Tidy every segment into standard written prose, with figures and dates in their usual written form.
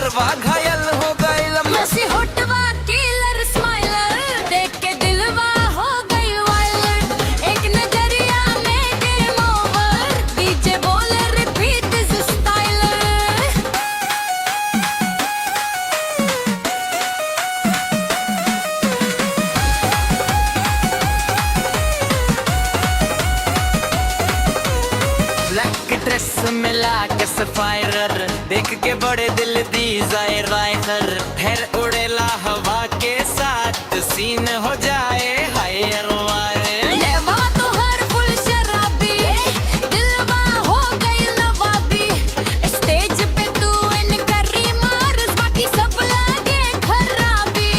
शहरवा घायल हो गइल। मसी होठवा किलर स्माइलर देख के दिलवा हो गई वायलेंट। एक नजरिया में गेम ओवर डीजे बोले रिपीट दिस स्टाइलर। ब्लैक ड्रेस मिला के सफायर देख के बड़े दिल दी जाए राइफर। फिर उड़ेला हवा के साथ सीन हो जाए हायर वायर। ये बात तो हर फुल शराबी दिलवा हो गई नवाबी। स्टेज पे तू इनकरी मार बाकी सब लागे खराबी।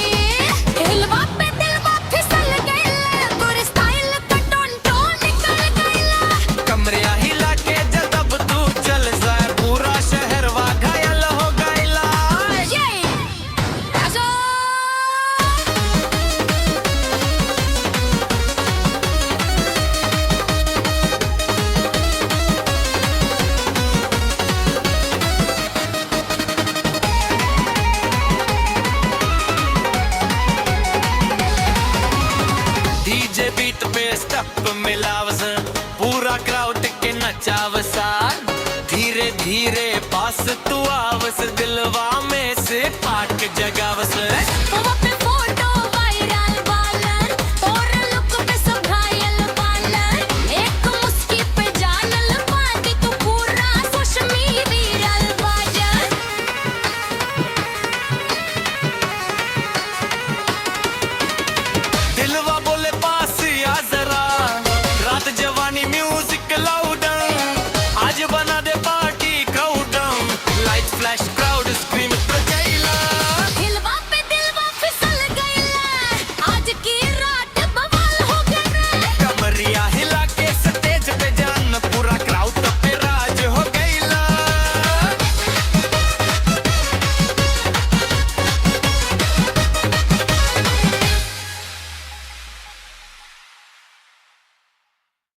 दिलवा पे दिलवा फिसल गइल तोर स्टाइल का टोंटो निकल गइल। कमरिया हिला के जब तू चल जाए पूरा शहरवा घायल हो गइला। राजा डीजे बीट पे स्टेप मिलावस पूरा क्राउड के नचावसा। धीरे धीरे पास तू आवस दिलवा